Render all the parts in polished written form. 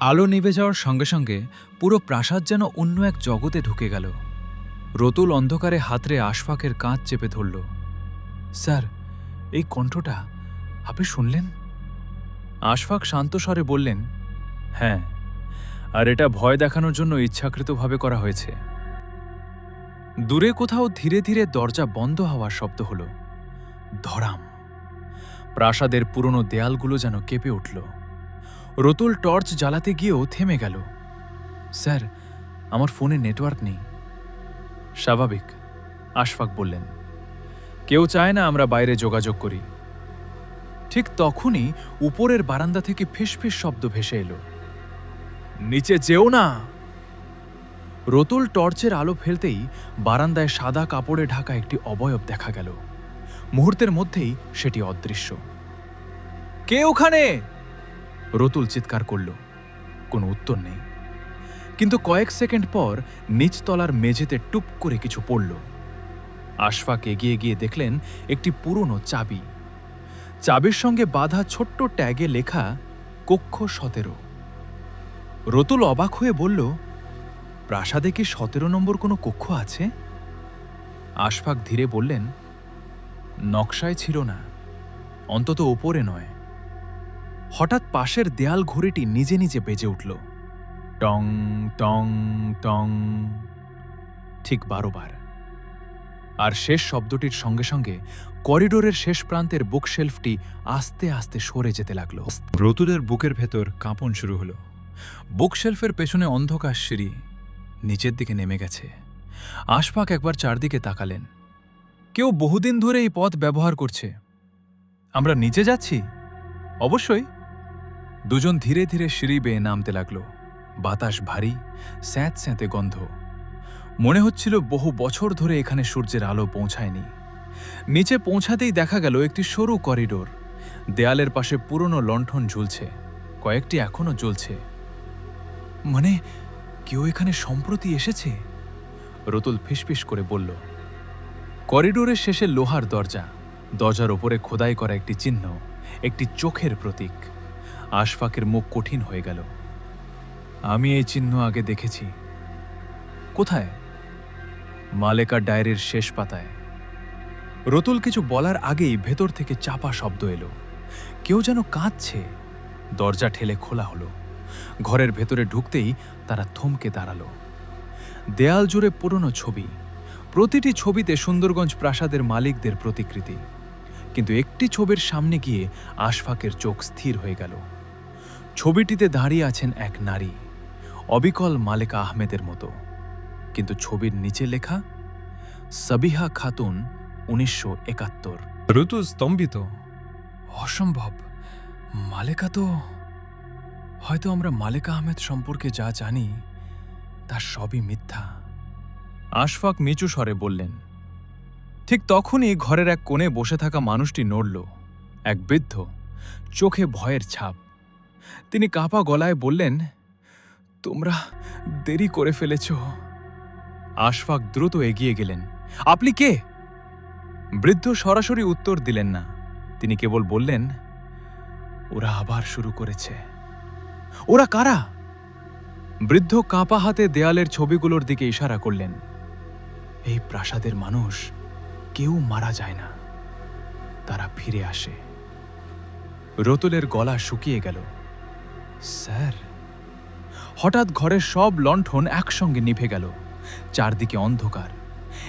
আলো নিভে যাওয়ার সঙ্গে সঙ্গে পুরো প্রাসাদ যেন অন্য এক জগতে ঢুকে গেল। রতুল অন্ধকারে হাতড়ে আশফাকের কাঁধ চেপে ধরল। স্যার, এই কণ্ঠটা আপনি শুনলেন? আশফাক শান্ত স্বরে বললেন, হ্যাঁ, আর এটা ভয় দেখানোর জন্য ইচ্ছাকৃতভাবে করা হয়েছে। দূরে কোথাও ধীরে ধীরে দরজা বন্ধ হওয়ার শব্দ হল। ধড়াম। প্রাসাদের পুরনো দেয়ালগুলো যেন কেঁপে উঠল। রতুল টর্চ জ্বালাতে গিয়েও থেমে গেল। স্যার, আমার ফোনে নেটওয়ার্ক নেই। স্বাভাবিক, আশফাক বললেন। কেউ চায় না আমরা বাইরে যোগাযোগ করি। ঠিক তখনই উপরের বারান্দা থেকে ফিসফিস শব্দ ভেসে এলো। নিচে যেও না। রতুল টর্চের আলো ফেলতেই বারান্দায় সাদা কাপড়ে ঢাকা একটি অবয়ব দেখা গেল। মুহূর্তের মধ্যেই সেটি অদৃশ্য। কে ওখানে? রতুল চিৎকার করল। কোনো উত্তর নেই। কিন্তু কয়েক সেকেন্ড পর নিচতলার মেঝেতে টুপ করে কিছু পড়ল। আশফাক এগিয়ে গিয়ে দেখলেন একটি পুরনো চাবি। চাবির সঙ্গে বাঁধা ছোট্ট ট্যাগে লেখা কক্ষ 17। রতুল অবাক হয়ে বলল, প্রাসাদে কি 17 নম্বর কোনো কক্ষ আছে? আশফাক ধীরে বললেন, নকশায় ছিল না, অন্তত ওপরে নয়। হঠাৎ পাশের দেয়াল ঘড়িটি নিজে নিজে বেজে উঠল। টং টং টং, ঠিক 12 বার। আর শেষ শব্দটির সঙ্গে সঙ্গে করিডোরের শেষ প্রান্তের বুকশেলফটি আস্তে আস্তে সরে যেতে লাগল। রতুলের বুকের ভেতর কাঁপন শুরু হলো। বুকশেলফের পেছনে অন্ধকার সিঁড়ি নিচের দিকে নেমে গেছে। আশফাক একবার চারদিকে তাকালেন। কেউ বহুদিন ধরে এই পথ ব্যবহার করছে। আমরা নিচে যাচ্ছি? অবশ্যই। দুজন ধীরে ধীরে সিঁড়ি বেয়ে নামতে লাগল। বাতাস ভারী, স্যাঁত স্যাঁতে গন্ধ। মনে হচ্ছিল বহু বছর ধরে এখানে সূর্যের আলো পৌঁছায়নি। নিচে পৌঁছাতেই দেখা গেল একটি সরু করিডোর। দেয়ালের পাশে পুরনো লণ্ঠন ঝুলছে, কয়েকটি এখনো জ্বলছে। মানে কেউ এখানে সম্প্রতি এসেছে? রতুল ফিসফিস করে বলল। করিডোরের শেষে লোহার দরজা, দরজার ওপরে খোদাই করা একটি চিহ্ন, একটি চোখের প্রতীক। আশফাকের মুখ কঠিন হয়ে গেল। আমি এই চিহ্ন আগে দেখেছি। কোথায়? মালেকার ডায়েরির শেষ পাতায়। রতুল কিছু বলার আগেই ভেতর থেকে চাপা শব্দ এলো। কেউ যেন কাঁদছে। দরজা ঠেলে খোলা হলো। ঘরের ভেতরে ঢুকতেই তারা থমকে দাঁড়ালো। দেয়াল জুড়ে পুরনো ছবি। প্রতিটি ছবিতে সুন্দরগঞ্জ প্রাসাদের মালিকদের প্রতিকৃতি। কিন্তু একটি ছবির সামনে গিয়ে আশফাকের চোখ স্থির হয়ে গেল। ছবিটিতে দাঁড়িয়ে আছেন এক নারী, অবিকল মালেকা আহমেদের মতো। কিন্তু ছবির নিচে লেখা সাবিহা খাতুন, 1971। রতুল স্তম্ভিত। অসম্ভব। মালেকা তো... হয়তো আমরা মালেকা আহমেদ সম্পর্কে যা জানি তার সবই মিথ্যা। আশফাক নিচু স্বরে বললেন। ঠিক তখনই ঘরের এক কোণে বসে থাকা মানুষটি নড়ল। এক বৃদ্ধ, চোখে ভয়ের ছাপ। তিনি কাঁপা গলায় বললেন, তোমরা দেরি করে ফেলেছ। আশফাক দ্রুত এগিয়ে গেলেন। আপনি কে? বৃদ্ধ সরাসরি উত্তর দিলেন না। তিনি কেবল বললেন, ওরা আবার শুরু করেছে। ওরা কারা? বৃদ্ধ কাঁপা হাতে দেয়ালের ছবিগুলোর দিকে ইশারা করলেন। এই প্রাসাদের মানুষ কেউ মারা যায় না, তারা ফিরে আসে। রতুলের গলা শুকিয়ে গেল। স্যার। হঠাৎ ঘরের সব লণ্ঠন একসঙ্গে নিভে গেল। চারদিকে অন্ধকার।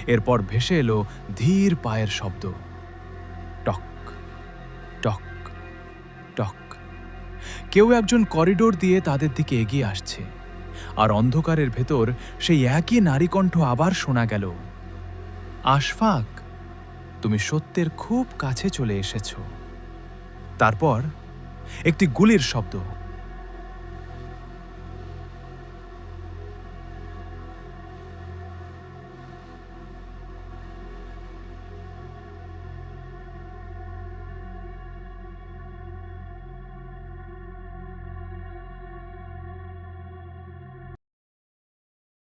এরপর ভেসে এলো ধীর পায়ের শব্দ। টক টক টক। কেউ একজন করিডোর দিয়ে তাদের দিকে এগিয়ে আসছে। আর অন্ধকারের ভেতর সেই একই নারীকণ্ঠ আবার শোনা গেল। আশফাক, তুমি সত্যের খুব কাছে চলে এসেছ। তারপর একটি গুলির শব্দ।